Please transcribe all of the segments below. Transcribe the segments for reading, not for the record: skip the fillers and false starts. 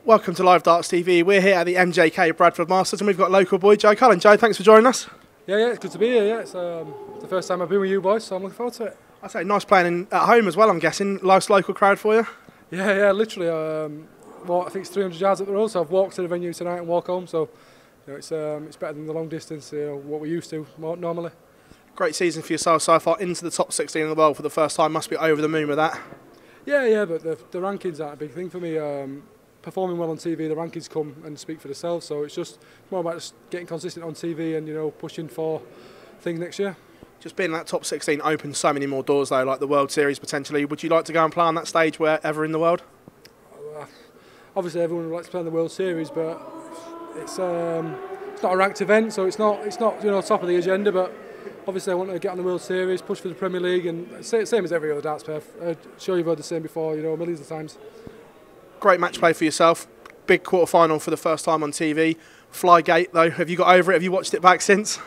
Welcome to Live Darts TV. We're here at the MJK Bradford Masters and we've got local boy Joe Cullen. Joe, thanks for joining us. Yeah, it's good to be here. Yeah, it's the first time I've been with you boys, so I'm looking forward to it. I say, nice playing at home as well, I'm guessing. Nice local crowd for you? Yeah, literally. I think it's 300 yards up the road, so I've walked to the venue tonight and walk home, so it's better than the long distance, what we're used to normally. Great season for yourself so far, into the top 16 in the world for the first time. Must be over the moon with that. Yeah, but the rankings aren't a big thing for me. Performing well on TV, the rankings come and speak for themselves, so it's more about just getting consistent on TV and pushing for things next year. Just being in that top 16 opens so many more doors though, like the World Series potentially. Would you like to go and play on that stage wherever in the world? Obviously everyone would like to play in the World Series, but it's not a ranked event, so it's not top of the agenda, but obviously I want to get on the World Series, push for the Premier League, and same as every other darts player. I'm sure you've heard the same before, millions of times. Great match play for yourself. Big quarter-final for the first time on TV. Flygate though, have you got over it? Have you watched it back since?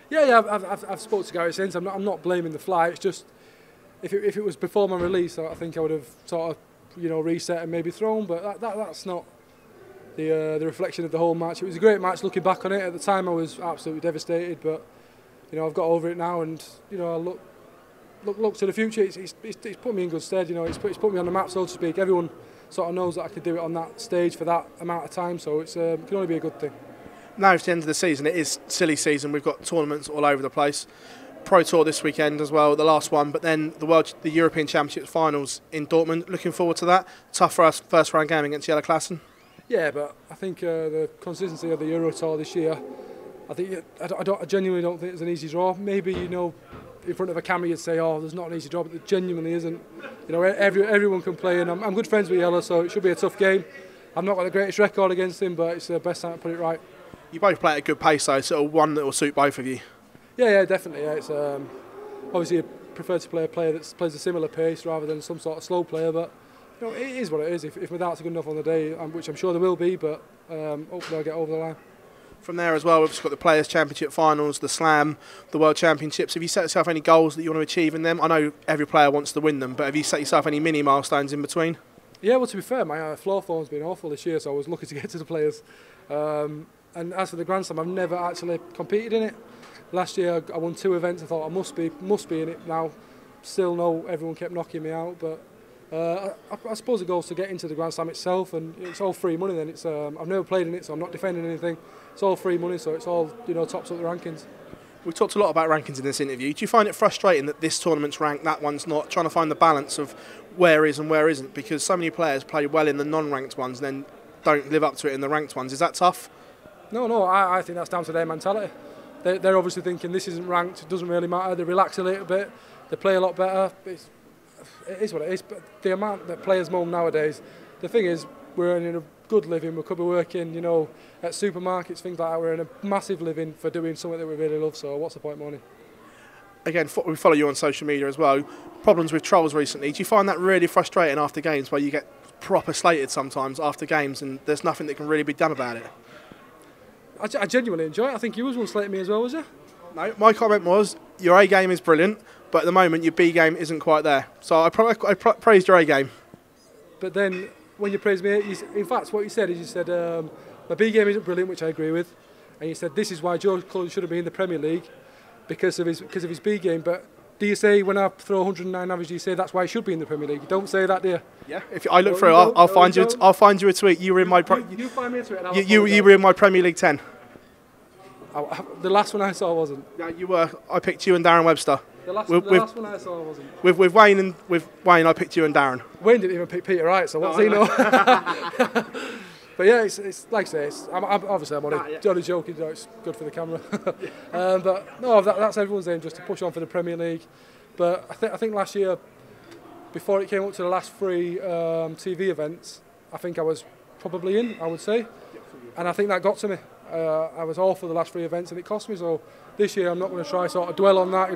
Yeah, I've spoken to Gary since. I'm not blaming the fly. It's just if it was before my release, I think I would have sort of reset and maybe thrown. But that's not the reflection of the whole match. It was a great match. Looking back on it, at the time I was absolutely devastated. But I've got over it now, and I look to the future. It's put me in good stead. It's put me on the map, so to speak. Everyone sort of knows that I could do it on that stage for that amount of time. So it can only be a good thing. Now it's the end of the season. It is silly season. We've got tournaments all over the place. Pro Tour this weekend as well, the last one, but then the European Championships finals in Dortmund. Looking forward to that. Tough for us, first round game against Yellow Klassen. Yeah, but I think the consistency of the Euro Tour this year, I genuinely don't think it's an easy draw. Maybe in front of a camera you'd say, oh, there's not an easy draw, but it genuinely isn't. Everyone can play, and I'm good friends with Yellow, so it should be a tough game. I've not got the greatest record against him, but it's the best time to put it right. You both play at a good pace, though, so one that will suit both of you. Yeah, definitely. Yeah, it's obviously I prefer to play a player that plays a similar pace rather than some sort of slow player. But it is what it is. If my darts are good enough on the day, which I'm sure they will be, but hopefully I'll get over the line. From there as well, we've just got the Players' Championship finals, the Slam, the World Championships. Have you set yourself any goals that you want to achieve in them? I know every player wants to win them, but have you set yourself any mini milestones in between? Yeah, well, to be fair, my floor form's been awful this year, so I was lucky to get to the Players. And as for the Grand Slam, I've never actually competed in it. Last year I won 2 events. I thought I must be in it now. Still no, everyone kept knocking me out, but I suppose the goal is to get into the Grand Slam itself, and it's all free money. Then I've never played in it, so I'm not defending anything. It's all free money, so it's all tops up the rankings. We talked a lot about rankings in this interview. Do you find it frustrating that this tournament's ranked, that one's not? Trying to find the balance of where is and where isn't, because so many players play well in the non-ranked ones, and then don't live up to it in the ranked ones. Is that tough? No, I think that's down to their mentality. They're obviously thinking this isn't ranked, it doesn't really matter. They relax a little bit, they play a lot better. It is what it is, but the amount that players moan nowadays, the thing is, we're earning a good living, we could be working, at supermarkets, things like that. We're earning a massive living for doing something that we really love, so what's the point moaning? Again, we follow you on social media as well. Problems with trolls recently. Do you find that really frustrating after games, where you get proper slated sometimes after games and there's nothing that can really be done about it? I genuinely enjoy it. I think you was one slating me as well, was you? No, my comment was, your A game is brilliant, but at the moment your B game isn't quite there. So I praised your A game. But then, when you praised me, in fact, what you said is, my B game isn't brilliant, which I agree with, and you said this is why Joe Cullen should have been in the Premier League because of his B game. But do you say when I throw 109 average, do you say that's why he should be in the Premier League? You don't say that, do you? Yeah. If I look through, I'll find you. I'll find you a tweet. You were in my. You find me a tweet. You were in my Premier League 10. The last one I saw wasn't. Yeah, you were. I picked you and Darren Webster. The last one I saw wasn't. With Wayne, I picked you and Darren. Wayne didn't even pick Peter Wright, so what's he know? But yeah, it's like I say, I'm only joking. It's good for the camera. But no, that's everyone's aim, just to push on for the Premier League. But I think last year, before it came up to the last 3 TV events, I think I was probably in, I would say, and I think that got to me. I was all for the last 3 events, and it cost me. So this year, I'm not going to try sort of dwell on that.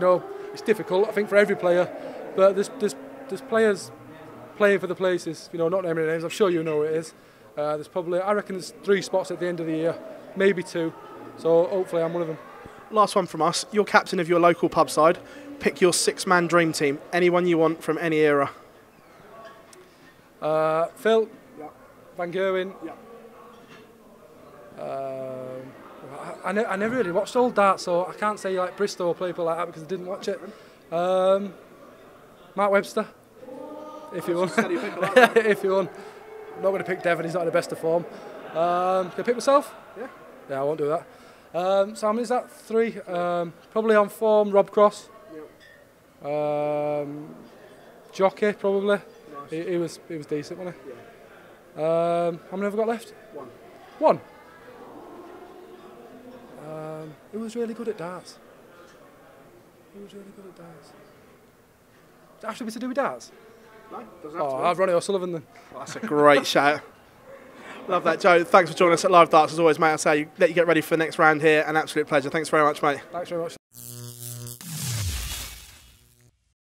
It's difficult, I think, for every player. But there's players playing for the places. Not naming names. I'm sure you know who it is. There's probably, I reckon, there's 3 spots at the end of the year, maybe 2. So hopefully, I'm one of them. Last one from us. You're captain of your local pub side. Pick your 6-man dream team. Anyone you want from any era. Phil, Van Gerwen, I never really watched old darts, so I can't say like Bristol or people like that because I didn't watch it. Mark Webster, if you want. If you want. I'm not going to pick Devon, he's not in the best of form. Can I pick myself? Yeah. Yeah, I won't do that. So how many is that? 3. Probably on form, Rob Cross. Yep. Jockey, probably. Nice. He was decent, wasn't he? Yeah. How many have I got left? 1. Who was really good at darts? Does it have to be to do with darts? No, doesn't have to be. I've Ronnie O'Sullivan then. Well, that's a great shout. Love that, Joe. Thanks for joining us at Live Darts as always, mate. I'll say let you get ready for the next round here. An absolute pleasure. Thanks very much, mate. Thanks very much.